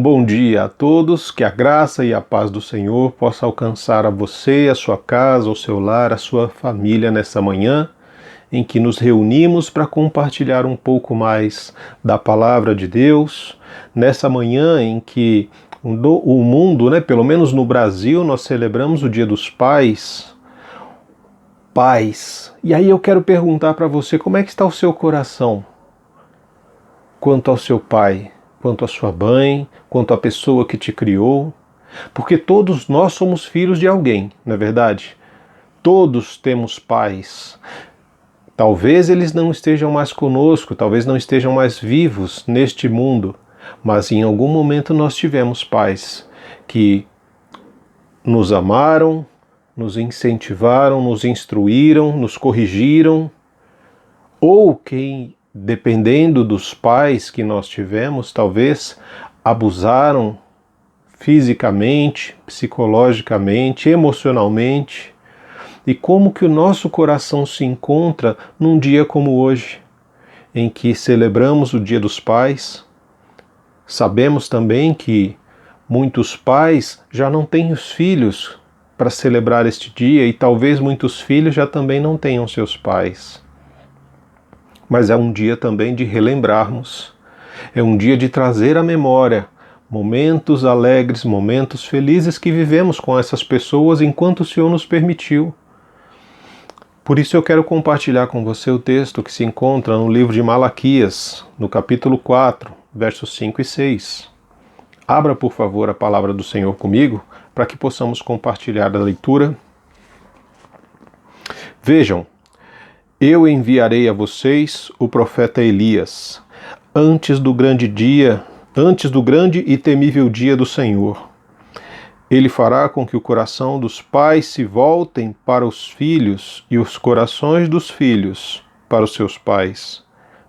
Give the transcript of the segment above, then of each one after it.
bom dia a todos, que a graça e a paz do Senhor possa alcançar a você, a sua casa, o seu lar, a sua família nessa manhã, em que nos reunimos para compartilhar um pouco mais da palavra de Deus, nessa manhã em que o mundo, pelo menos no Brasil, nós celebramos o Dia dos Pais. Pais. E aí eu quero perguntar para você, como é que está o seu coração quanto ao seu pai? Quanto à sua mãe, quanto à pessoa que te criou, porque todos nós somos filhos de alguém, não é verdade? Todos temos pais. Talvez eles não estejam mais conosco, talvez não estejam mais vivos neste mundo, mas em algum momento nós tivemos pais que nos amaram, nos incentivaram, nos instruíram, nos corrigiram, ou quem, dependendo dos pais que nós tivemos, talvez abusaram fisicamente, psicologicamente, emocionalmente. E como que o nosso coração se encontra num dia como hoje, em que celebramos o Dia dos Pais? Sabemos também que muitos pais já não têm os filhos para celebrar este dia e talvez muitos filhos já também não tenham seus pais. Mas é um dia também de relembrarmos, é um dia de trazer à memória momentos alegres, momentos felizes que vivemos com essas pessoas enquanto o Senhor nos permitiu. Por isso eu quero compartilhar com você o texto que se encontra no livro de Malaquias, no capítulo 4, versos 5 e 6. Abra, por favor, a palavra do Senhor comigo, para que possamos compartilhar a leitura. Vejam, eu enviarei a vocês o profeta Elias, antes do grande e temível dia do Senhor. Ele fará com que o coração dos pais se voltem para os filhos e os corações dos filhos para os seus pais.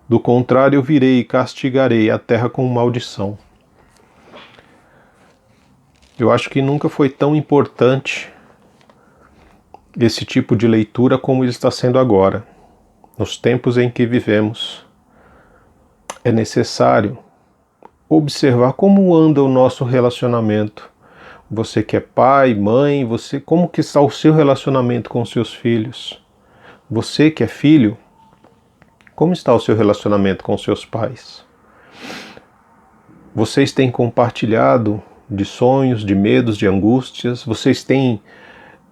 Do contrário, eu virei e castigarei a terra com maldição. Eu acho que nunca foi tão importante esse tipo de leitura como está sendo agora. Nos tempos em que vivemos, é necessário observar como anda o nosso relacionamento. Você que é pai, mãe, como que está o seu relacionamento com seus filhos? Você que é filho, como está o seu relacionamento com seus pais? Vocês têm compartilhado de sonhos, de medos, de angústias? Vocês têm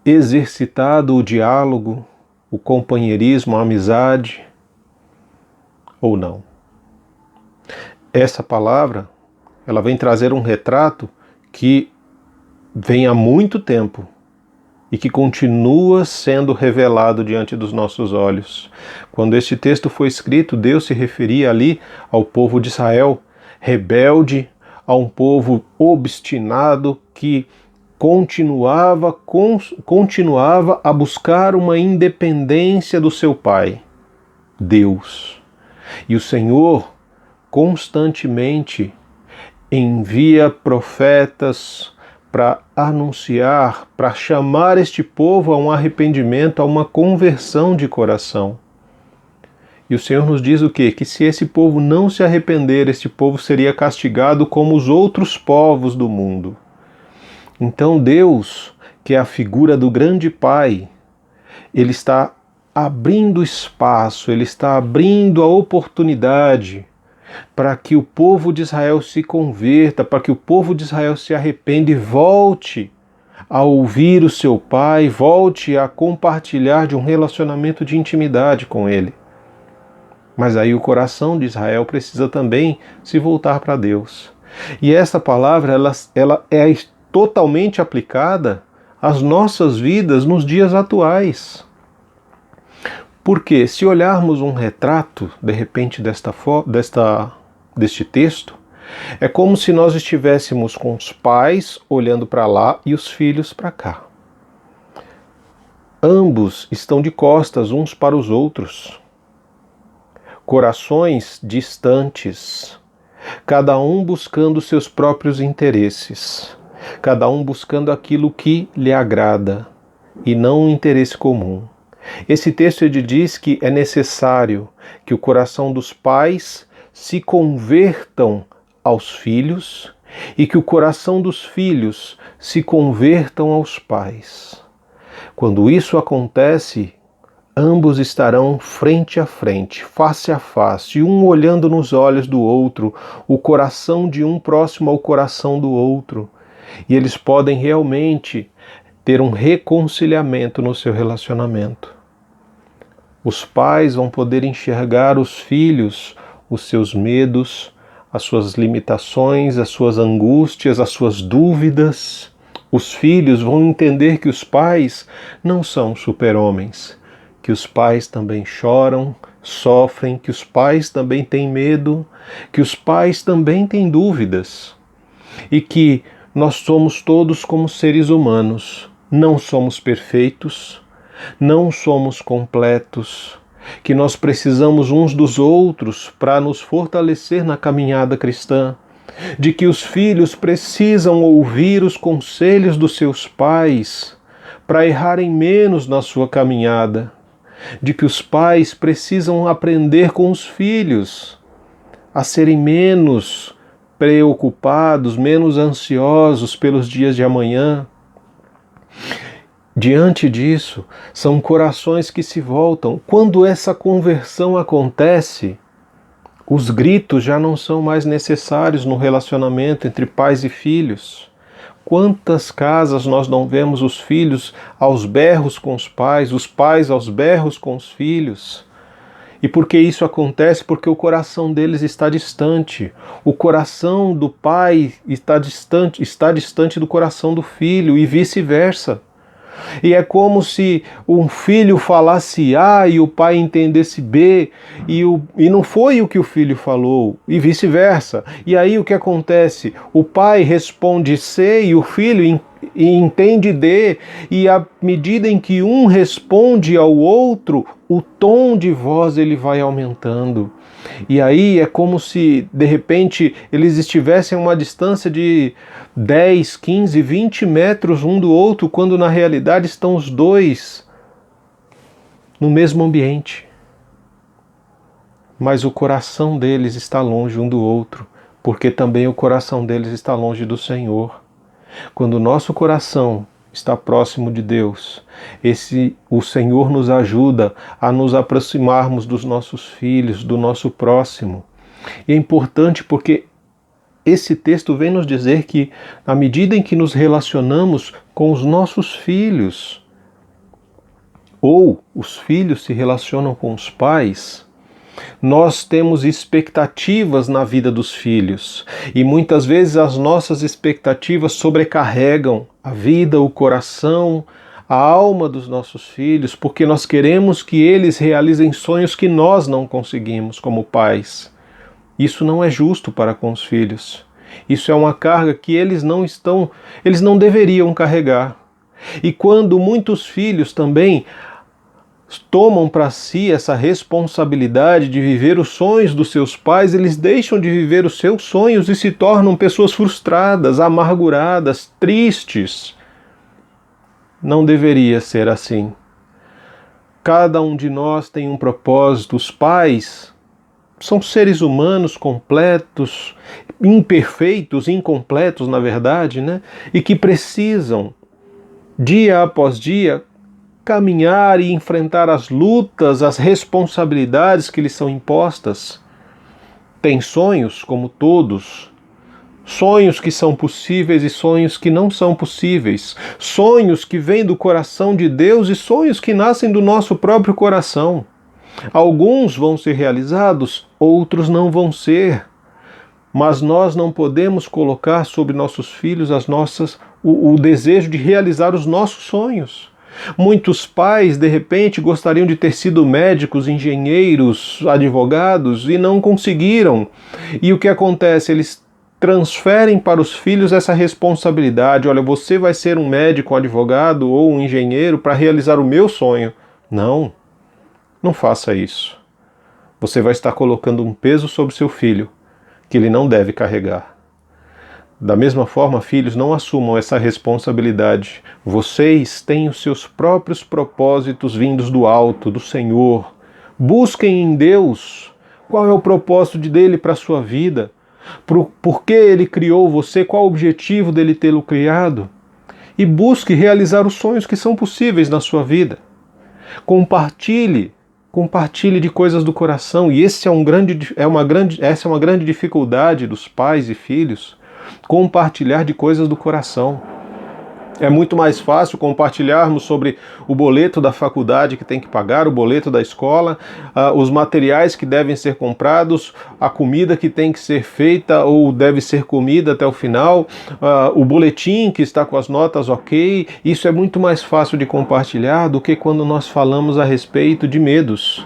exercitado o diálogo, o companheirismo, a amizade, ou não? Essa palavra, ela vem trazer um retrato que vem há muito tempo e que continua sendo revelado diante dos nossos olhos. Quando este texto foi escrito, Deus se referia ali ao povo de Israel, rebelde, a um povo obstinado que continuava a buscar uma independência do seu pai, Deus. E o Senhor constantemente envia profetas para anunciar, para chamar este povo a um arrependimento, a uma conversão de coração. E o Senhor nos diz o quê? Que se esse povo não se arrepender, este povo seria castigado como os outros povos do mundo. Então Deus, que é a figura do grande Pai, Ele está abrindo espaço, Ele está abrindo a oportunidade para que o povo de Israel se converta, para que o povo de Israel se arrependa e volte a ouvir o seu Pai, volte a compartilhar de um relacionamento de intimidade com Ele. Mas aí o coração de Israel precisa também se voltar para Deus. E essa palavra, ela é totalmente aplicada às nossas vidas nos dias atuais. Porque se olharmos um retrato, de repente, deste texto, é como se nós estivéssemos com os pais olhando para lá e os filhos para cá. Ambos estão de costas uns para os outros. Corações distantes, cada um buscando seus próprios interesses, cada um buscando aquilo que lhe agrada e não o interesse comum. Esse texto ele diz que é necessário que o coração dos pais se convertam aos filhos e que o coração dos filhos se convertam aos pais. Quando isso acontece, ambos estarão frente a frente, face a face, um olhando nos olhos do outro, o coração de um próximo ao coração do outro, e eles podem realmente ter um reconciliamento no seu relacionamento. Os pais vão poder enxergar os filhos, os seus medos, as suas limitações, as suas angústias, as suas dúvidas. Os filhos vão entender que os pais não são super-homens, que os pais também choram, sofrem, que os pais também têm medo, que os pais também têm dúvidas e que nós somos todos como seres humanos, não somos perfeitos, não somos completos, que nós precisamos uns dos outros para nos fortalecer na caminhada cristã, de que os filhos precisam ouvir os conselhos dos seus pais para errarem menos na sua caminhada, de que os pais precisam aprender com os filhos a serem menos preocupados, menos ansiosos pelos dias de amanhã. Diante disso, são corações que se voltam. Quando essa conversão acontece, os gritos já não são mais necessários no relacionamento entre pais e filhos. Quantas casas nós não vemos os filhos aos berros com os pais aos berros com os filhos? E por que isso acontece? Porque o coração deles está distante. O coração do pai está distante do coração do filho e vice-versa. E é como se um filho falasse A e o pai entendesse B, e não foi o que o filho falou, e vice-versa. E aí o que acontece? O pai responde C e o filho entende D, e à medida em que um responde ao outro, o tom de voz ele vai aumentando. E aí é como se, de repente, eles estivessem a uma distância de 10, 15, 20 metros um do outro, quando na realidade estão os dois no mesmo ambiente. Mas o coração deles está longe um do outro, porque também o coração deles está longe do Senhor. Quando o nosso coração está próximo de Deus, o Senhor nos ajuda a nos aproximarmos dos nossos filhos, do nosso próximo. E é importante porque esse texto vem nos dizer que, à medida em que nos relacionamos com os nossos filhos, ou os filhos se relacionam com os pais, nós temos expectativas na vida dos filhos. E muitas vezes as nossas expectativas sobrecarregam a vida, o coração, a alma dos nossos filhos, porque nós queremos que eles realizem sonhos que nós não conseguimos como pais. Isso não é justo para com os filhos. Isso é uma carga que eles não deveriam carregar. E quando muitos filhos também tomam para si essa responsabilidade de viver os sonhos dos seus pais, eles deixam de viver os seus sonhos e se tornam pessoas frustradas, amarguradas, tristes. Não deveria ser assim. Cada um de nós tem um propósito. Os pais são seres humanos completos, imperfeitos, incompletos, na verdade, né? E que precisam, dia após dia, caminhar e enfrentar as lutas, as responsabilidades que lhes são impostas. Tem sonhos, como todos, sonhos que são possíveis e sonhos que não são possíveis, sonhos que vêm do coração de Deus e sonhos que nascem do nosso próprio coração. Alguns vão ser realizados, outros não vão ser. Mas nós não podemos colocar sobre nossos filhos o desejo de realizar os nossos sonhos. Muitos pais, de repente, gostariam de ter sido médicos, engenheiros, advogados e não conseguiram. E o que acontece? Eles transferem para os filhos essa responsabilidade. Olha, você vai ser um médico, um advogado ou um engenheiro para realizar o meu sonho. Não, não faça isso. Você vai estar colocando um peso sobre seu filho que ele não deve carregar. Da mesma forma, filhos, não assumam essa responsabilidade. Vocês têm os seus próprios propósitos vindos do alto, do Senhor. Busquem em Deus qual é o propósito dele para a sua vida. por que Ele criou você, qual o objetivo dele tê-lo criado, e busque realizar os sonhos que são possíveis na sua vida. Compartilhe de coisas do coração, e essa é uma grande dificuldade dos pais e filhos, compartilhar de coisas do coração. É muito mais fácil compartilharmos sobre o boleto da faculdade que tem que pagar, o boleto da escola, os materiais que devem ser comprados, a comida que tem que ser feita ou deve ser comida até o final, o boletim que está com as notas ok. Isso é muito mais fácil de compartilhar do que quando nós falamos a respeito de medos.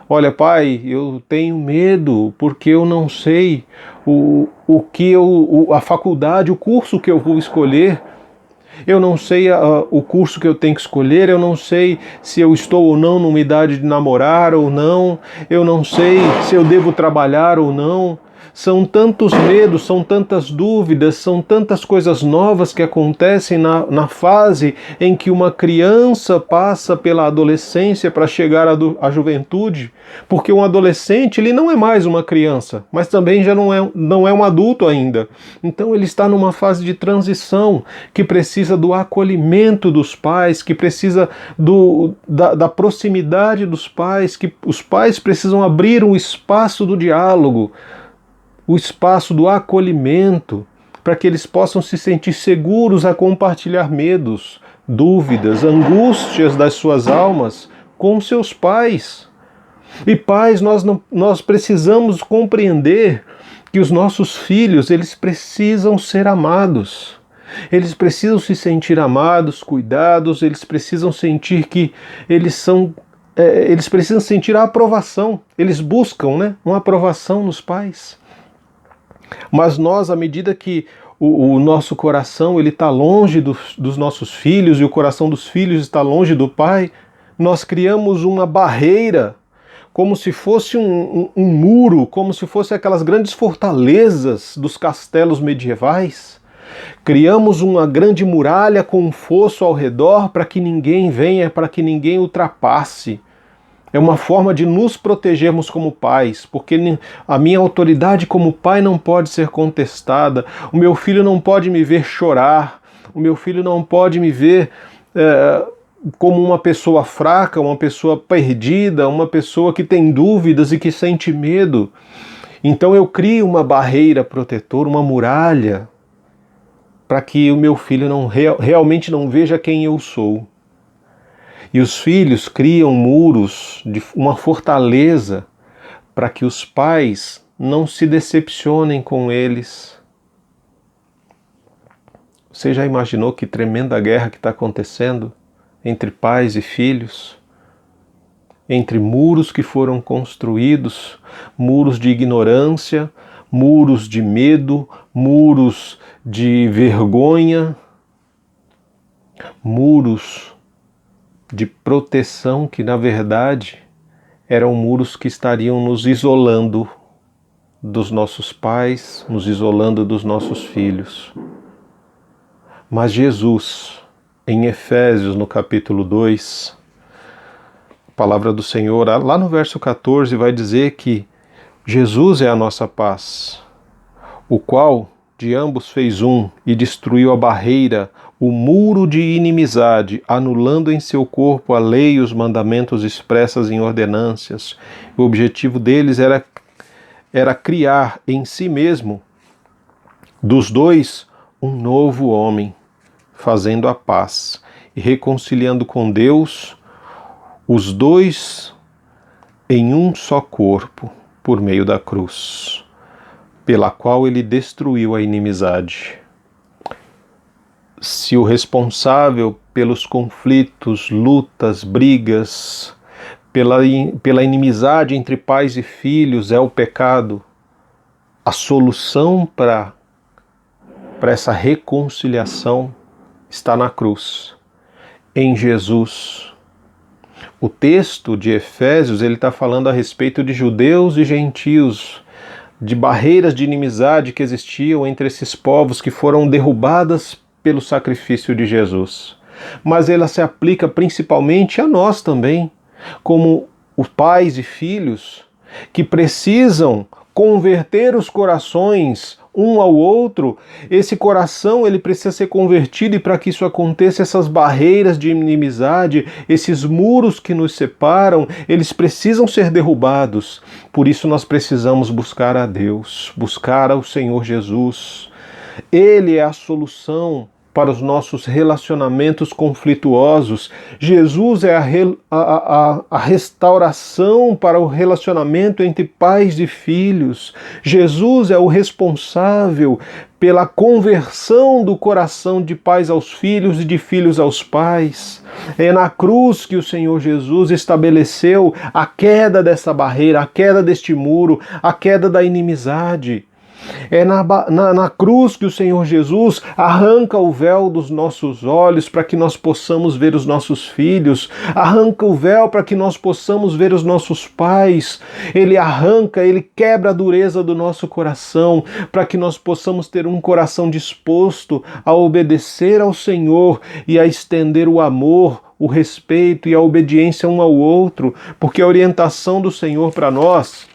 Olha, pai, eu tenho medo porque eu não sei a faculdade, o curso que eu vou escolher. Eu não sei o curso que eu tenho que escolher, eu não sei se eu estou ou não numa idade de namorar ou não, eu não sei se eu devo trabalhar ou não. São tantos medos, são tantas dúvidas, são tantas coisas novas que acontecem na fase em que uma criança passa pela adolescência para chegar à juventude, porque um adolescente ele não é mais uma criança, mas também já não é um adulto ainda. Então ele está numa fase de transição que precisa do acolhimento dos pais, que precisa da proximidade dos pais, que os pais precisam abrir um espaço do diálogo, o espaço do acolhimento, para que eles possam se sentir seguros a compartilhar medos, dúvidas, angústias das suas almas com seus pais. E pais, nós precisamos compreender que os nossos filhos, eles precisam ser amados. Eles precisam se sentir amados, cuidados, eles precisam sentir que eles precisam sentir a aprovação. Eles buscam, uma aprovação nos pais. Mas nós, à medida que o nosso coração está longe dos nossos filhos e o coração dos filhos está longe do pai, nós criamos uma barreira, como se fosse um muro, como se fosse aquelas grandes fortalezas dos castelos medievais. Criamos uma grande muralha com um fosso ao redor para que ninguém venha, para que ninguém ultrapasse. É uma forma de nos protegermos como pais, porque a minha autoridade como pai não pode ser contestada, o meu filho não pode me ver chorar, o meu filho não pode me ver como uma pessoa fraca, uma pessoa perdida, uma pessoa que tem dúvidas e que sente medo. Então eu crio uma barreira protetora, uma muralha, para que o meu filho realmente não veja quem eu sou. E os filhos criam muros, uma fortaleza, para que os pais não se decepcionem com eles. Você já imaginou que tremenda guerra que está acontecendo entre pais e filhos? Entre muros que foram construídos, muros de ignorância, muros de medo, muros de vergonha, muros de proteção que, na verdade, eram muros que estariam nos isolando dos nossos pais, nos isolando dos nossos filhos. Mas Jesus, em Efésios, no capítulo 2, a palavra do Senhor, lá no verso 14, vai dizer que Jesus é a nossa paz, o qual de ambos fez um e destruiu a barreira, o muro de inimizade, anulando em seu corpo a lei e os mandamentos expressos em ordenâncias. O objetivo deles era criar em si mesmo, dos dois, um novo homem, fazendo a paz e reconciliando com Deus os dois em um só corpo, por meio da cruz, pela qual ele destruiu a inimizade. Se o responsável pelos conflitos, lutas, brigas, pela inimizade entre pais e filhos é o pecado, a solução para essa reconciliação está na cruz, em Jesus. O texto de Efésios ele está falando a respeito de judeus e gentios, de barreiras de inimizade que existiam entre esses povos que foram derrubadas pelo sacrifício de Jesus. Mas ela se aplica principalmente a nós também, como os pais e filhos que precisam converter os corações um ao outro, esse coração ele precisa ser convertido, e para que isso aconteça, essas barreiras de inimizade, esses muros que nos separam, eles precisam ser derrubados. Por isso nós precisamos buscar a Deus, buscar ao Senhor Jesus. Ele é a solução para os nossos relacionamentos conflituosos. Jesus é a restauração para o relacionamento entre pais e filhos. Jesus é o responsável pela conversão do coração de pais aos filhos e de filhos aos pais. É na cruz que o Senhor Jesus estabeleceu a queda dessa barreira, a queda deste muro, a queda da inimizade. É na cruz que o Senhor Jesus arranca o véu dos nossos olhos para que nós possamos ver os nossos filhos, arranca o véu para que nós possamos ver os nossos pais. Ele arranca, ele quebra a dureza do nosso coração para que nós possamos ter um coração disposto a obedecer ao Senhor e a estender o amor, o respeito e a obediência um ao outro, porque a orientação do Senhor para nós,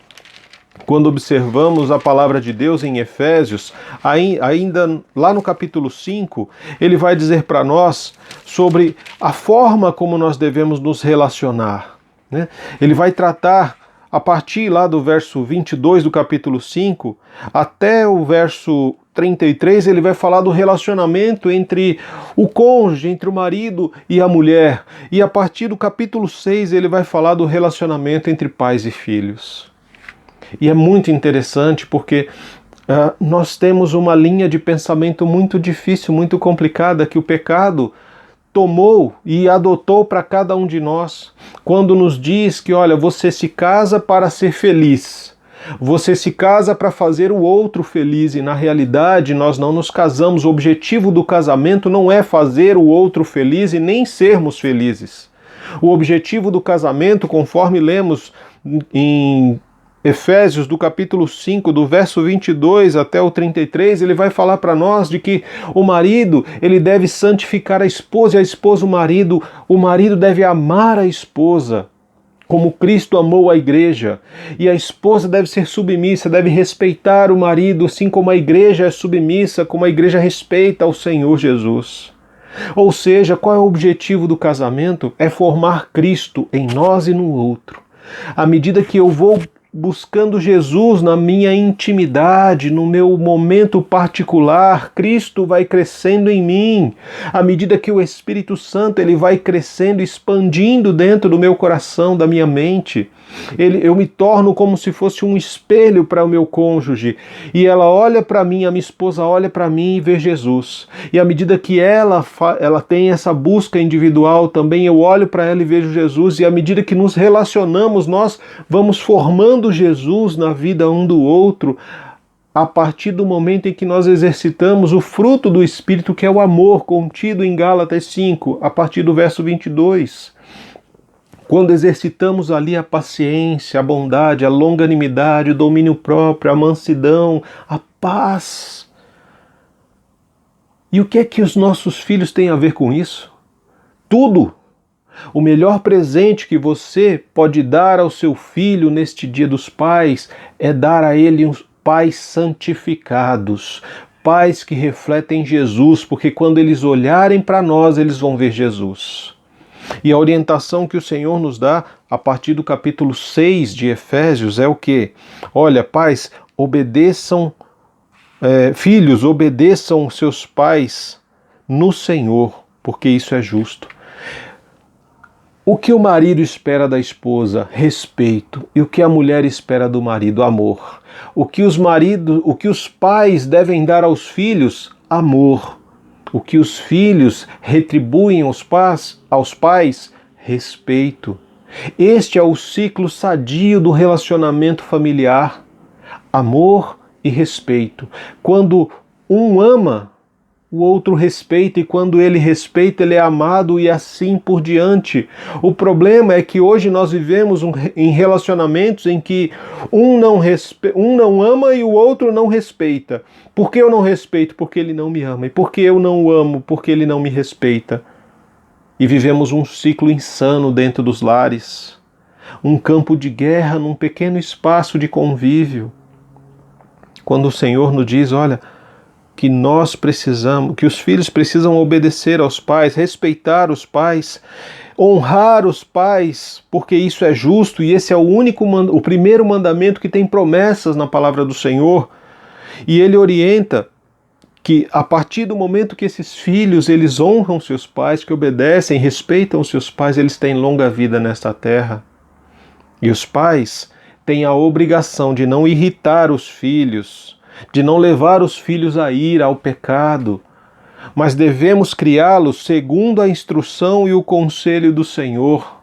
quando observamos a palavra de Deus em Efésios, ainda lá no capítulo 5, ele vai dizer para nós sobre a forma como nós devemos nos relacionar, né? Ele vai tratar, a partir lá do verso 22 do capítulo 5, até o verso 33, ele vai falar do relacionamento entre o cônjuge, entre o marido e a mulher. E a partir do capítulo 6, ele vai falar do relacionamento entre pais e filhos. E é muito interessante porque nós temos uma linha de pensamento muito difícil, muito complicada, que o pecado tomou e adotou para cada um de nós, quando nos diz que, olha, você se casa para ser feliz, você se casa para fazer o outro feliz, e na realidade nós não nos casamos. O objetivo do casamento não é fazer o outro feliz e nem sermos felizes. O objetivo do casamento, conforme lemos em Efésios, do capítulo 5, do verso 22 até o 33, ele vai falar para nós de que o marido, ele deve santificar a esposa, e a esposa o marido deve amar a esposa, como Cristo amou a igreja. E a esposa deve ser submissa, deve respeitar o marido, assim como a igreja é submissa, como a igreja respeita ao Senhor Jesus. Ou seja, qual é o objetivo do casamento? É formar Cristo em nós e no outro. À medida que eu vou buscando Jesus na minha intimidade, no meu momento particular, Cristo vai crescendo em mim. À medida que o Espírito Santo ele vai crescendo, expandindo dentro do meu coração, da minha mente, eu me torno como se fosse um espelho para o meu cônjuge. E ela olha para mim, a minha esposa olha para mim e vê Jesus. E à medida que ela tem essa busca individual, também eu olho para ela e vejo Jesus. E à medida que nos relacionamos, nós vamos formando Jesus na vida um do outro, a partir do momento em que nós exercitamos o fruto do Espírito, que é o amor, contido em Gálatas 5, a partir do verso 22. Quando exercitamos ali a paciência, a bondade, a longanimidade, o domínio próprio, a mansidão, a paz. E o que é que os nossos filhos têm a ver com isso? Tudo! O melhor presente que você pode dar ao seu filho neste Dia dos Pais é dar a ele uns pais santificados, pais que refletem Jesus, porque quando eles olharem para nós, eles vão ver Jesus. E a orientação que o Senhor nos dá a partir do capítulo 6 de Efésios é o quê? Olha, pais, obedeçam, filhos, obedeçam seus pais no Senhor, porque isso é justo. O que o marido espera da esposa? Respeito. E o que a mulher espera do marido? Amor. O que os pais devem dar aos filhos? Amor. O que os filhos retribuem aos pais? Respeito. Este é o ciclo sadio do relacionamento familiar. Amor e respeito. Quando um ama, o outro respeita, e quando ele respeita, ele é amado, e assim por diante. O problema é que hoje nós vivemos em relacionamentos em que um não ama e o outro não respeita. Por que eu não respeito? Porque ele não me ama. E por que eu não o amo? Porque ele não me respeita. E vivemos um ciclo insano dentro dos lares. Um campo de guerra num pequeno espaço de convívio. quando o Senhor nos diz, olha, que nós precisamos, que os filhos precisam obedecer aos pais, respeitar os pais, honrar os pais, porque isso é justo e esse é o primeiro mandamento que tem promessas na palavra do Senhor. E ele orienta que a partir do momento que esses filhos eles honram seus pais, que obedecem, respeitam seus pais, eles têm longa vida nesta terra. E os pais têm a obrigação de não irritar os filhos, de não levar os filhos a ir ao pecado, mas devemos criá-los segundo a instrução e o conselho do Senhor.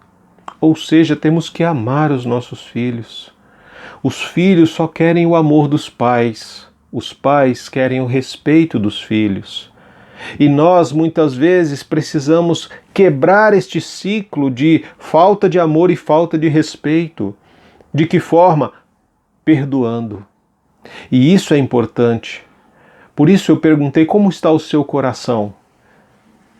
Ou seja, temos que amar os nossos filhos. Os filhos só querem o amor dos pais. Os pais querem o respeito dos filhos. E nós, muitas vezes, precisamos quebrar este ciclo de falta de amor e falta de respeito. De que forma? Perdoando. E isso é importante. Por isso eu perguntei como está o seu coração,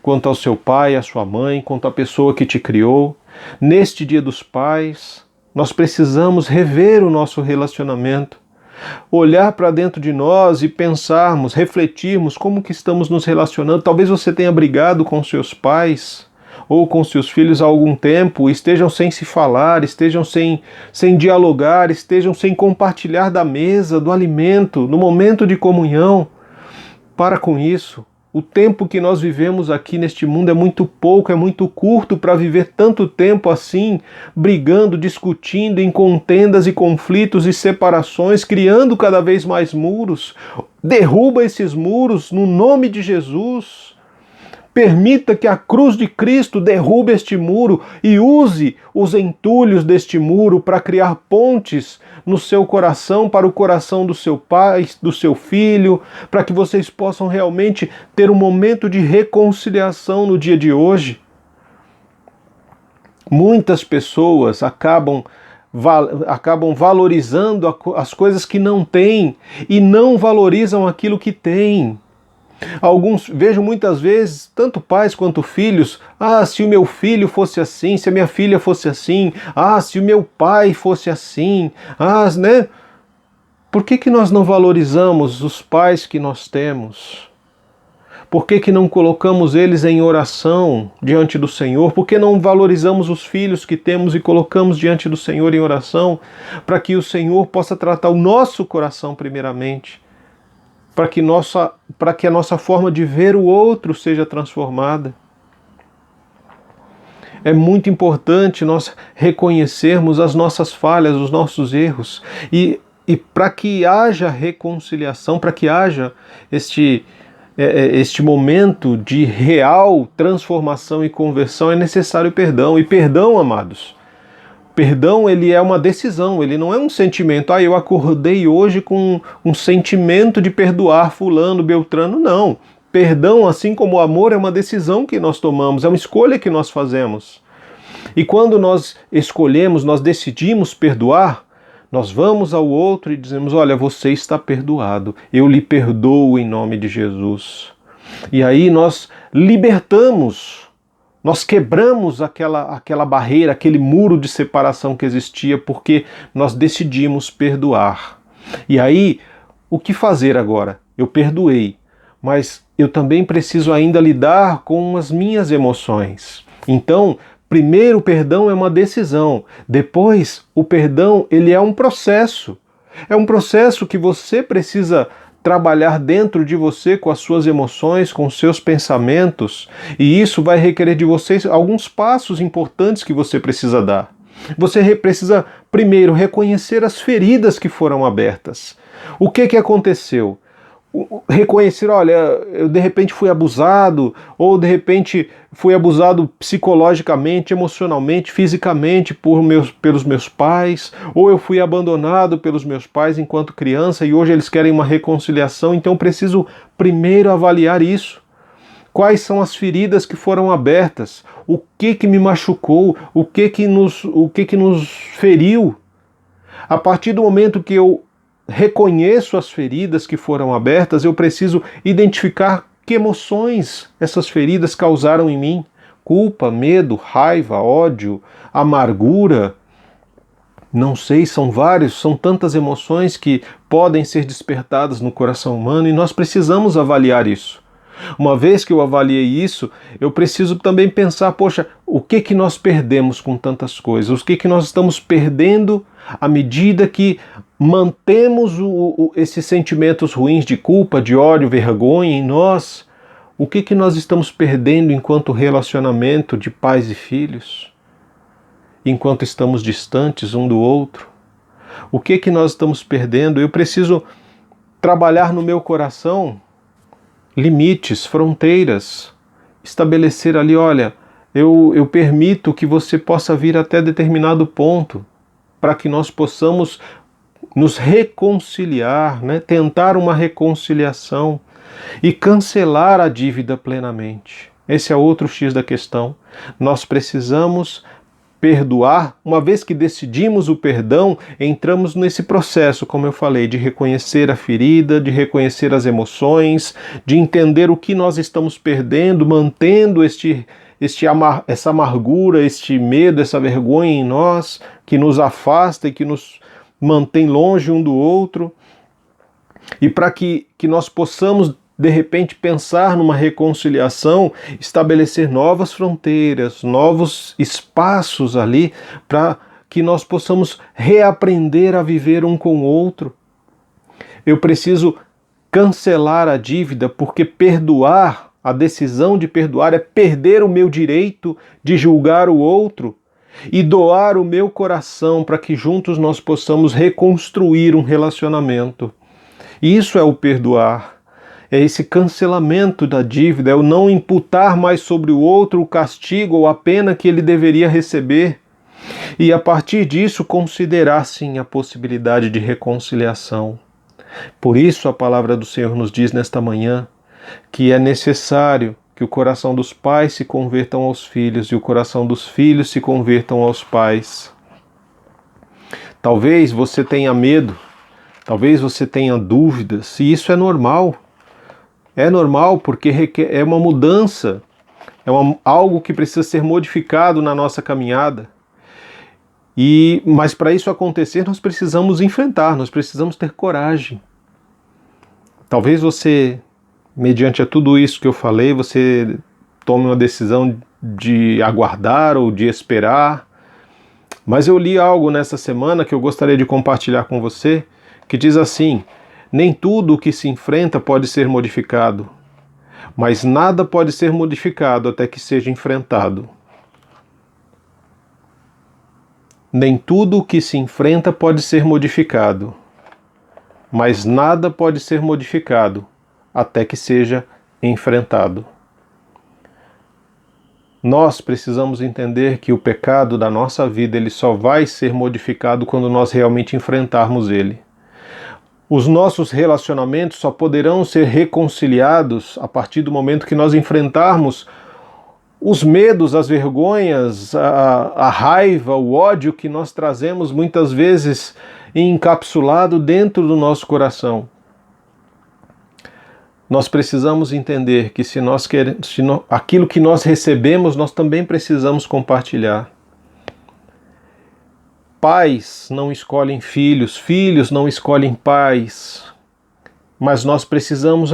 quanto ao seu pai, à sua mãe, quanto à pessoa que te criou. Neste Dia dos Pais, nós precisamos rever o nosso relacionamento, olhar para dentro de nós e pensarmos, refletirmos como que estamos nos relacionando. Talvez você tenha brigado com seus pais ou com seus filhos há algum tempo, estejam sem se falar, estejam sem dialogar, estejam sem compartilhar da mesa, do alimento, no momento de comunhão. Para com isso. O tempo que nós vivemos aqui neste mundo é muito pouco, é muito curto para viver tanto tempo assim, brigando, discutindo em contendas e conflitos e separações, criando cada vez mais muros. Derruba esses muros no nome de Jesus. Permita que a cruz de Cristo derrube este muro e use os entulhos deste muro para criar pontes no seu coração, para o coração do seu pai, do seu filho, para que vocês possam realmente ter um momento de reconciliação no dia de hoje. Muitas pessoas acabam valorizando as coisas que não têm e não valorizam aquilo que têm. Vejo muitas vezes, tanto pais quanto filhos, se o meu filho fosse assim, se a minha filha fosse assim, se o meu pai fosse assim, né? Por que nós não valorizamos os pais que nós temos? Por que não colocamos eles em oração diante do Senhor? Por que não valorizamos os filhos que temos e colocamos diante do Senhor em oração, para que o Senhor possa tratar o nosso coração primeiramente? Para que a nossa forma de ver o outro seja transformada. É muito importante nós reconhecermos as nossas falhas, os nossos erros, e para que haja reconciliação, para que haja este momento de real transformação e conversão, é necessário perdão. E perdão, amados, perdão, ele é uma decisão, ele não é um sentimento. Eu acordei hoje com um sentimento de perdoar fulano, beltrano. Não. Perdão, assim como o amor, é uma decisão que nós tomamos, é uma escolha que nós fazemos. E quando nós escolhemos, nós decidimos perdoar, nós vamos ao outro e dizemos, olha, você está perdoado, eu lhe perdoo em nome de Jesus. E aí nós libertamos, nós quebramos aquela barreira, aquele muro de separação que existia, porque nós decidimos perdoar. E aí, o que fazer agora? Eu perdoei, mas eu também preciso ainda lidar com as minhas emoções. Então, primeiro o perdão é uma decisão. Depois, o perdão, ele é um processo. É um processo que você precisa trabalhar dentro de você com as suas emoções, com os seus pensamentos, e isso vai requerer de vocês alguns passos importantes que você precisa dar. Você precisa, primeiro, reconhecer as feridas que foram abertas. O que aconteceu? Reconhecer, olha, eu de repente fui abusado, ou de repente fui abusado psicologicamente, emocionalmente, fisicamente pelos meus pais, ou eu fui abandonado pelos meus pais enquanto criança e hoje eles querem uma reconciliação, então eu preciso primeiro avaliar isso. Quais são as feridas que foram abertas? O que me machucou? O que nos feriu? A partir do momento que eu reconheço as feridas que foram abertas, eu preciso identificar que emoções essas feridas causaram em mim. Culpa, medo, raiva, ódio, amargura, Não sei, são vários, são tantas emoções que podem ser despertadas no coração humano e nós precisamos avaliar isso. Uma vez que eu avaliei isso, eu preciso também pensar, poxa, o que que nós perdemos com tantas coisas? O que que nós estamos perdendo à medida que mantemos esses sentimentos ruins de culpa, de ódio, vergonha em nós? O que que nós estamos perdendo enquanto relacionamento de pais e filhos? Enquanto estamos distantes um do outro? O que que nós estamos perdendo? Eu preciso trabalhar no meu coração limites, fronteiras, estabelecer ali, olha, eu permito que você possa vir até determinado ponto, para que nós possamos nos reconciliar, né? Tentar uma reconciliação e cancelar a dívida plenamente. Esse é outro X da questão. Nós precisamos perdoar. Uma vez que decidimos o perdão, entramos nesse processo, como eu falei, de reconhecer a ferida, de reconhecer as emoções, de entender o que nós estamos perdendo, mantendo essa amargura, este medo, essa vergonha em nós, que nos afasta e que nos mantém longe um do outro. E para que nós possamos de repente pensar numa reconciliação, estabelecer novas fronteiras, novos espaços ali para que nós possamos reaprender a viver um com o outro. Eu preciso cancelar a dívida, porque perdoar, a decisão de perdoar é perder o meu direito de julgar o outro e doar o meu coração para que juntos nós possamos reconstruir um relacionamento. Isso é o perdoar. É esse cancelamento da dívida, é o não imputar mais sobre o outro o castigo ou a pena que ele deveria receber. E a partir disso considerar sim a possibilidade de reconciliação. Por isso a palavra do Senhor nos diz nesta manhã que é necessário que o coração dos pais se convertam aos filhos e o coração dos filhos se convertam aos pais. Talvez você tenha medo, talvez você tenha dúvidas, e isso é normal. É normal porque é uma mudança, algo que precisa ser modificado na nossa caminhada. Mas para isso acontecer, nós precisamos enfrentar, nós precisamos ter coragem. Talvez você, mediante a tudo isso que eu falei, você tome uma decisão de aguardar ou de esperar. Mas eu li algo nessa semana que eu gostaria de compartilhar com você, que diz assim: nem tudo o que se enfrenta pode ser modificado, mas nada pode ser modificado até que seja enfrentado. Nem tudo o que se enfrenta pode ser modificado, mas nada pode ser modificado até que seja enfrentado. Nós precisamos entender que o pecado da nossa vida ele só vai ser modificado quando nós realmente enfrentarmos ele. Os nossos relacionamentos só poderão ser reconciliados a partir do momento que nós enfrentarmos os medos, as vergonhas, a raiva, o ódio que nós trazemos muitas vezes encapsulado dentro do nosso coração. Nós precisamos entender que aquilo que nós recebemos, nós também precisamos compartilhar. Pais não escolhem filhos, filhos não escolhem pais, mas nós precisamos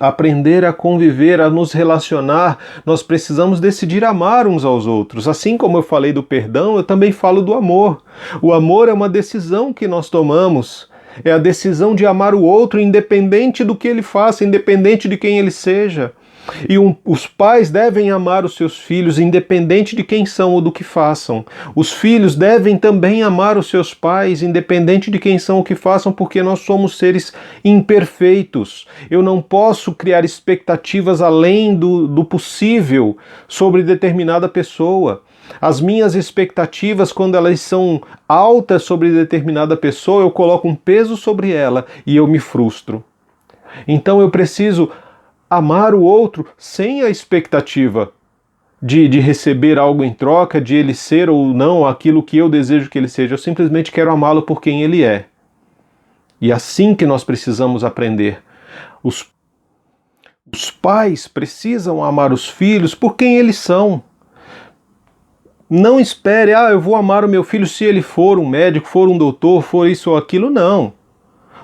aprender a conviver, a nos relacionar, nós precisamos decidir amar uns aos outros. Assim como eu falei do perdão, eu também falo do amor. O amor é uma decisão que nós tomamos, é a decisão de amar o outro independente do que ele faça, independente de quem ele seja. E os pais devem amar os seus filhos independente de quem são ou do que façam. Os filhos devem também amar os seus pais independente de quem são ou o que façam, porque nós somos seres imperfeitos. Eu não posso criar expectativas além do possível sobre determinada pessoa. As minhas expectativas, quando elas são altas sobre determinada pessoa, eu coloco um peso sobre ela e eu me frustro. Então eu preciso amar o outro sem a expectativa de receber algo em troca, de ele ser ou não aquilo que eu desejo que ele seja. Eu simplesmente quero amá-lo por quem ele é. E é assim que nós precisamos aprender. Os pais precisam amar os filhos por quem eles são. Não espere, eu vou amar o meu filho se ele for um médico, for um doutor, for isso ou aquilo. Não.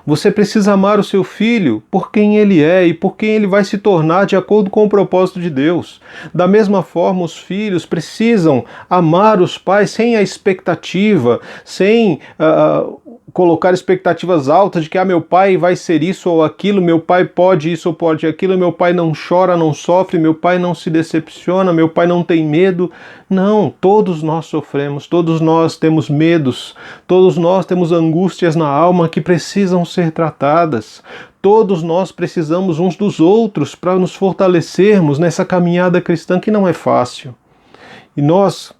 Você precisa amar o seu filho por quem ele é e por quem ele vai se tornar de acordo com o propósito de Deus. Da mesma forma, os filhos precisam amar os pais sem a expectativa, sem colocar expectativas altas de que meu pai vai ser isso ou aquilo, meu pai pode isso ou pode aquilo, meu pai não chora, não sofre, meu pai não se decepciona, meu pai não tem medo. Não, todos nós sofremos, todos nós temos medos, todos nós temos angústias na alma que precisam ser tratadas. Todos nós precisamos uns dos outros para nos fortalecermos nessa caminhada cristã que não é fácil. E nós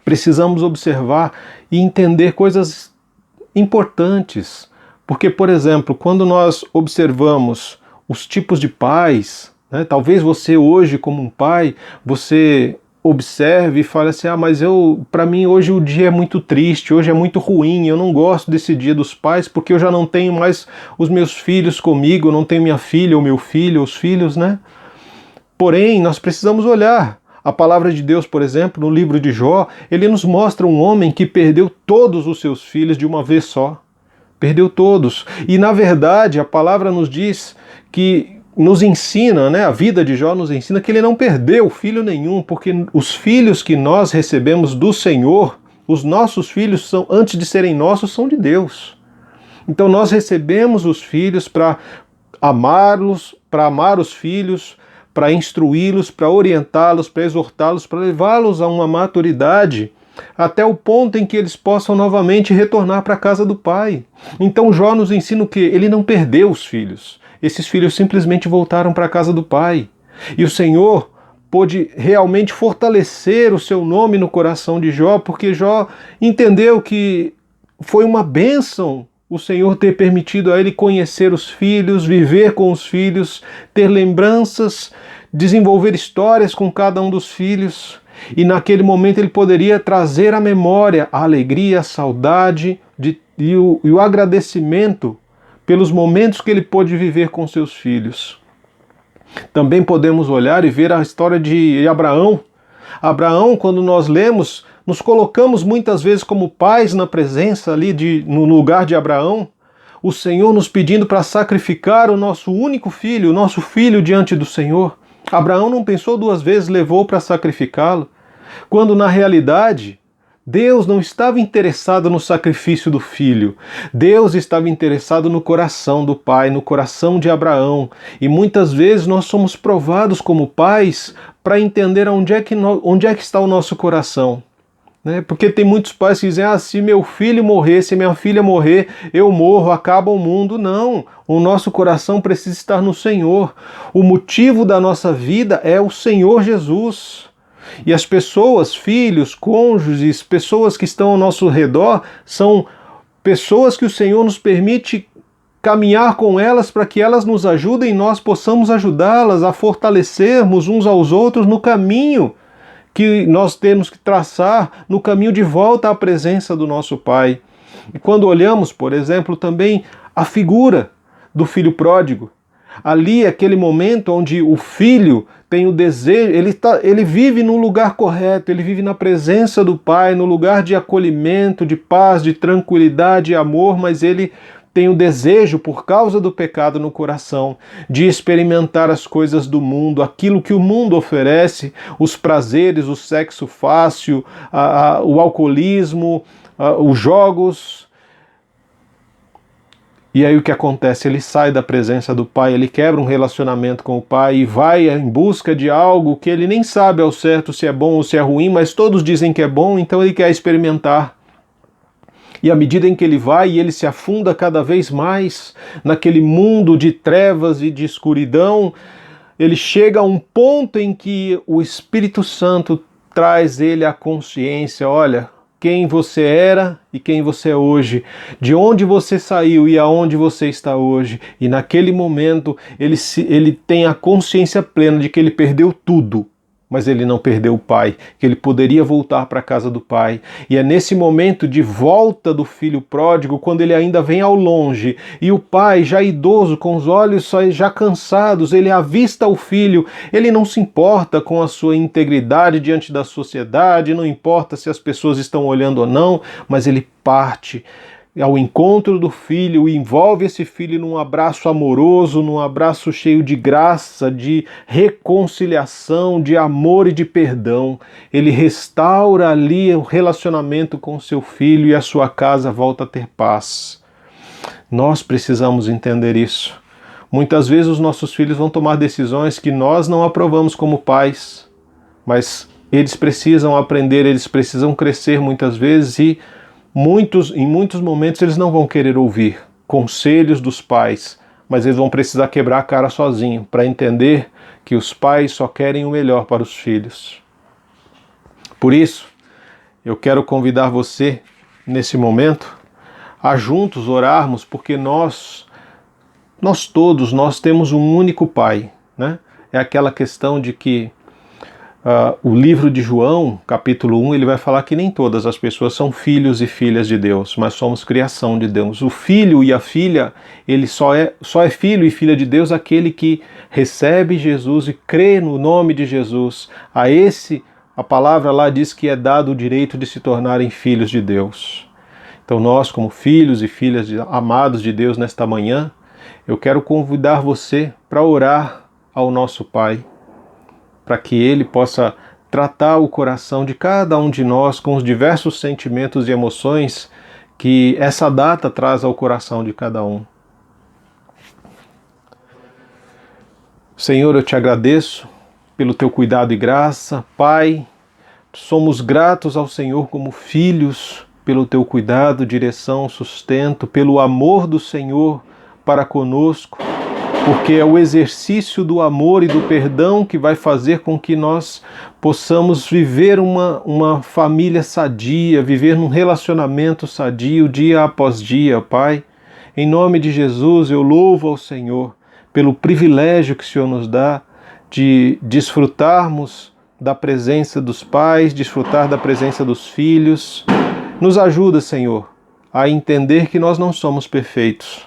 precisamos observar e entender coisas importantes. Porque, por exemplo, quando nós observamos os tipos de pais, né, talvez você hoje, como um pai, você observe e fale assim, mas para mim hoje o dia é muito triste, hoje é muito ruim, eu não gosto desse dia dos pais porque eu já não tenho mais os meus filhos comigo, eu não tenho minha filha ou meu filho, os filhos, né? Porém, nós precisamos olhar. A palavra de Deus, por exemplo, no livro de Jó, ele nos mostra um homem que perdeu todos os seus filhos de uma vez só. Perdeu todos. E, na verdade, a palavra nos diz que nos ensina, né? A vida de Jó nos ensina que ele não perdeu filho nenhum, porque os filhos que nós recebemos do Senhor, os nossos filhos, antes de serem nossos, são de Deus. Então nós recebemos os filhos para amá-los, para amar os filhos, para instruí-los, para orientá-los, para exortá-los, para levá-los a uma maturidade até o ponto em que eles possam novamente retornar para a casa do Pai. Então Jó nos ensina o quê? Ele não perdeu os filhos. Esses filhos simplesmente voltaram para a casa do Pai. E o Senhor pôde realmente fortalecer o seu nome no coração de Jó, porque Jó entendeu que foi uma bênção o Senhor ter permitido a ele conhecer os filhos, viver com os filhos, ter lembranças, desenvolver histórias com cada um dos filhos. E naquele momento ele poderia trazer à memória a alegria, a saudade e o agradecimento pelos momentos que ele pôde viver com seus filhos. Também podemos olhar e ver a história de Abraão. Abraão, quando nós lemos, nos colocamos muitas vezes como pais na presença ali no lugar de Abraão, o Senhor nos pedindo para sacrificar o nosso único filho, o nosso filho diante do Senhor. Abraão não pensou duas vezes, levou para sacrificá-lo, quando na realidade Deus não estava interessado no sacrifício do filho. Deus estava interessado no coração do pai, no coração de Abraão. E muitas vezes nós somos provados como pais para entender onde é que está o nosso coração. Porque tem muitos pais que dizem, se meu filho morrer, se minha filha morrer, eu morro, acaba o mundo. Não, o nosso coração precisa estar no Senhor. O motivo da nossa vida é o Senhor Jesus. E as pessoas, filhos, cônjuges, pessoas que estão ao nosso redor, são pessoas que o Senhor nos permite caminhar com elas para que elas nos ajudem e nós possamos ajudá-las a fortalecermos uns aos outros no caminho que nós temos que traçar, no caminho de volta à presença do nosso Pai. E quando olhamos, por exemplo, também a figura do filho pródigo, ali aquele momento onde o filho tem o desejo, ele vive no lugar correto, ele vive na presença do Pai, no lugar de acolhimento, de paz, de tranquilidade e amor, mas ele tem o desejo, por causa do pecado no coração, de experimentar as coisas do mundo, aquilo que o mundo oferece, os prazeres, o sexo fácil, o alcoolismo, os jogos. E aí o que acontece? Ele sai da presença do Pai, ele quebra um relacionamento com o Pai e vai em busca de algo que ele nem sabe ao certo se é bom ou se é ruim, mas todos dizem que é bom, então ele quer experimentar. E à medida em que ele vai e ele se afunda cada vez mais naquele mundo de trevas e de escuridão, ele chega a um ponto em que o Espírito Santo traz ele à consciência, olha, quem você era e quem você é hoje, de onde você saiu e aonde você está hoje. E naquele momento ele tem a consciência plena de que ele perdeu tudo. mas ele não perdeu o pai, que ele poderia voltar para a casa do pai. E é nesse momento de volta do filho pródigo, quando ele ainda vem ao longe, e o pai, já idoso, com os olhos já cansados, ele avista o filho, ele não se importa com a sua integridade diante da sociedade, não importa se as pessoas estão olhando ou não, mas ele parte ao encontro do filho, envolve esse filho num abraço amoroso, num abraço cheio de graça, de reconciliação, de amor e de perdão. Ele restaura ali o relacionamento com seu filho e a sua casa volta a ter paz. Nós precisamos entender isso. Muitas vezes os nossos filhos vão tomar decisões que nós não aprovamos como pais, mas eles precisam aprender, eles precisam crescer muitas vezes e em muitos momentos eles não vão querer ouvir conselhos dos pais, mas eles vão precisar quebrar a cara sozinho para entender que os pais só querem o melhor para os filhos. Por isso, eu quero convidar você, nesse momento, a juntos orarmos, porque nós todos temos um único Pai, né? É aquela questão de que o livro de João, capítulo 1, ele vai falar que nem todas as pessoas são filhos e filhas de Deus, mas somos criação de Deus. O filho e a filha, ele só é filho e filha de Deus aquele que recebe Jesus e crê no nome de Jesus. A palavra lá diz que é dado o direito de se tornarem filhos de Deus. Então nós, como filhos e filhas amados de Deus nesta manhã, eu quero convidar você para orar ao nosso Pai, para que Ele possa tratar o coração de cada um de nós com os diversos sentimentos e emoções que essa data traz ao coração de cada um. Senhor, eu te agradeço pelo teu cuidado e graça. Pai, somos gratos ao Senhor como filhos, pelo teu cuidado, direção, sustento, pelo amor do Senhor para conosco, porque é o exercício do amor e do perdão que vai fazer com que nós possamos viver uma família sadia, viver num relacionamento sadio dia após dia, Pai. Em nome de Jesus, eu louvo ao Senhor pelo privilégio que o Senhor nos dá de desfrutarmos da presença dos pais, desfrutar da presença dos filhos. Nos ajuda, Senhor, a entender que nós não somos perfeitos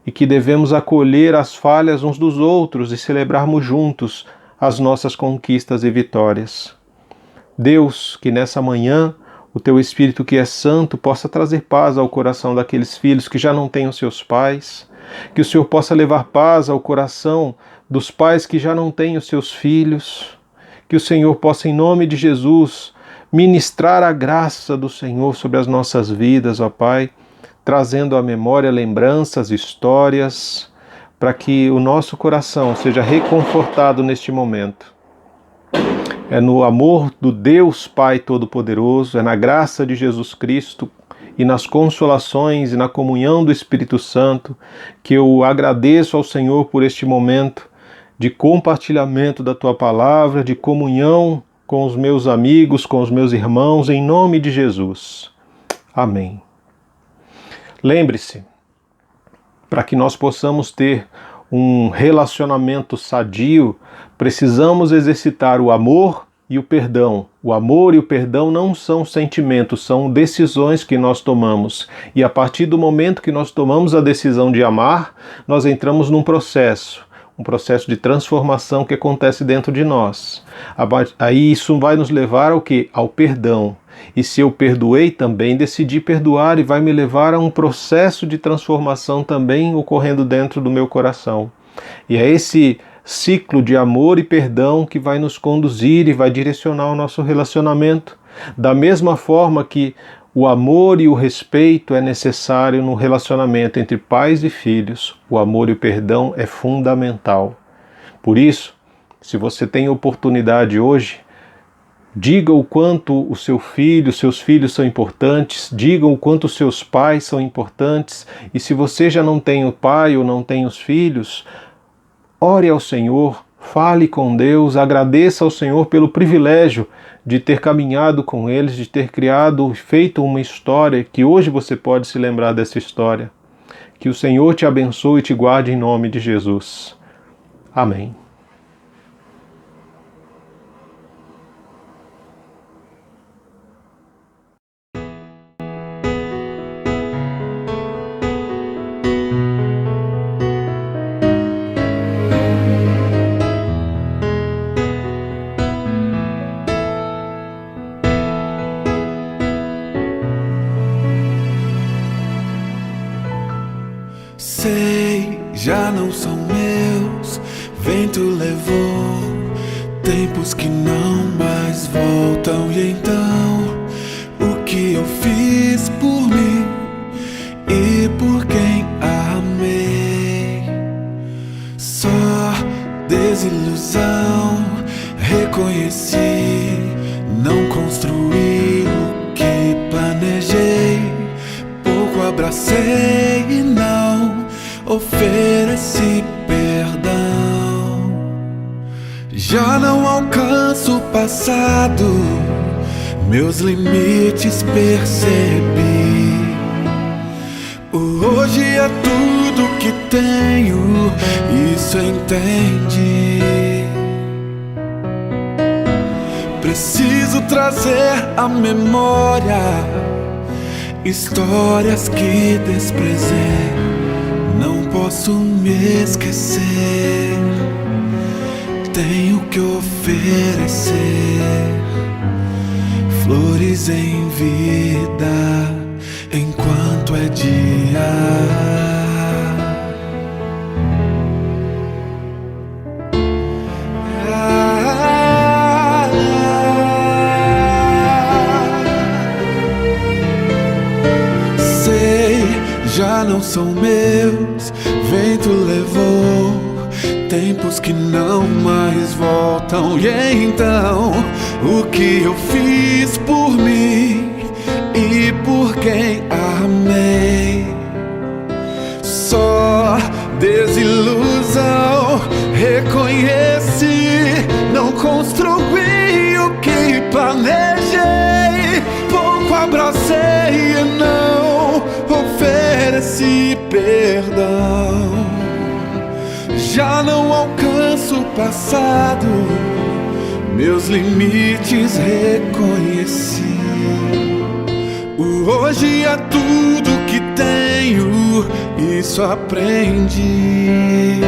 e que devemos acolher as falhas uns dos outros e celebrarmos juntos as nossas conquistas e vitórias. Deus, que nessa manhã o Teu Espírito que é santo possa trazer paz ao coração daqueles filhos que já não têm os seus pais, que o Senhor possa levar paz ao coração dos pais que já não têm os seus filhos, que o Senhor possa, em nome de Jesus, ministrar a graça do Senhor sobre as nossas vidas, ó Pai, trazendo à memória lembranças, histórias, para que o nosso coração seja reconfortado neste momento. É no amor do Deus Pai Todo-Poderoso, é na graça de Jesus Cristo e nas consolações e na comunhão do Espírito Santo que eu agradeço ao Senhor por este momento de compartilhamento da Tua Palavra, de comunhão com os meus amigos, com os meus irmãos, em nome de Jesus. Amém. Lembre-se, para que nós possamos ter um relacionamento sadio, precisamos exercitar o amor e o perdão. O amor e o perdão não são sentimentos, são decisões que nós tomamos. E a partir do momento que nós tomamos a decisão de amar, nós entramos num processo de transformação que acontece dentro de nós. Aí isso vai nos levar ao quê? Ao perdão. E se eu perdoei, também decidi perdoar e vai me levar a um processo de transformação também ocorrendo dentro do meu coração. E é esse ciclo de amor e perdão que vai nos conduzir e vai direcionar o nosso relacionamento. Da mesma forma que o amor e o respeito é necessário no relacionamento entre pais e filhos, o amor e o perdão é fundamental. Por isso, se você tem oportunidade hoje, diga o quanto o seu filho, seus filhos são importantes, diga o quanto os seus pais são importantes, e se você já não tem o pai ou não tem os filhos, ore ao Senhor, fale com Deus, agradeça ao Senhor pelo privilégio de ter caminhado com eles, de ter criado, feito uma história, que hoje você pode se lembrar dessa história. Que o Senhor te abençoe e te guarde em nome de Jesus. Amém. voltam. E então, o que eu fiz por mim e por quem amei? Só desilusão. Reconheci, não construí o que planejei. Pouco abracei e não ofereci perdão. Já não alcanço o passado, meus limites percebi. O hoje é tudo que tenho, isso eu entendi. Preciso trazer à memória histórias que desprezei. Não posso me esquecer, tenho que oferecer flores em vida enquanto é dia. Já não são meus, vento levou tempos que não mais voltam. E então, o que eu fiz por mim e por quem amei? Só desilusão. Reconheci, não construí o que planejei. Pouco abracei e não ofereci perdão. Já não alcanço o passado, meus limites reconheci. O hoje é tudo que tenho, isso aprendi.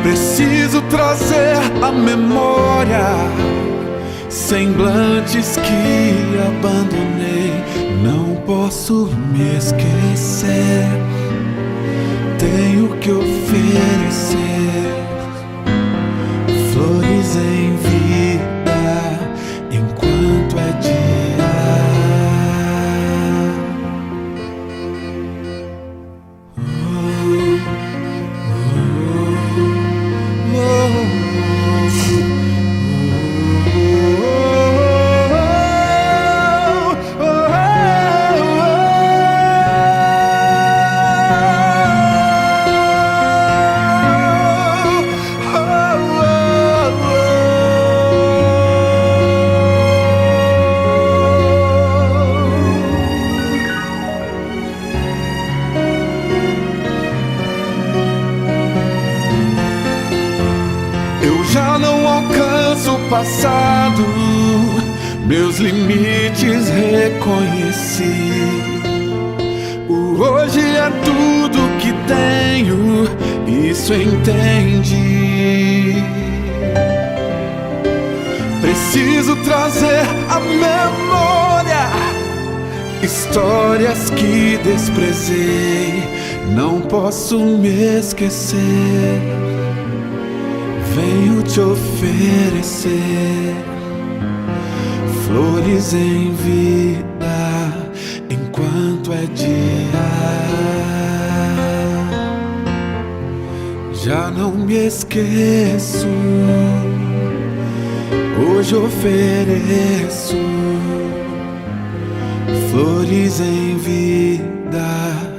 Preciso trazer à memória semblantes que abandonei. Não posso me esquecer, tenho que oferecer flores em vida enquanto é dia. Eu já não alcanço o passado, meus limites reconheci. O hoje é tudo que tenho, isso entendi. Preciso trazer à memória histórias que desprezei. Não posso me esquecer, venho te oferecer flores em vida enquanto é dia. Já não me esqueço, hoje ofereço flores em vida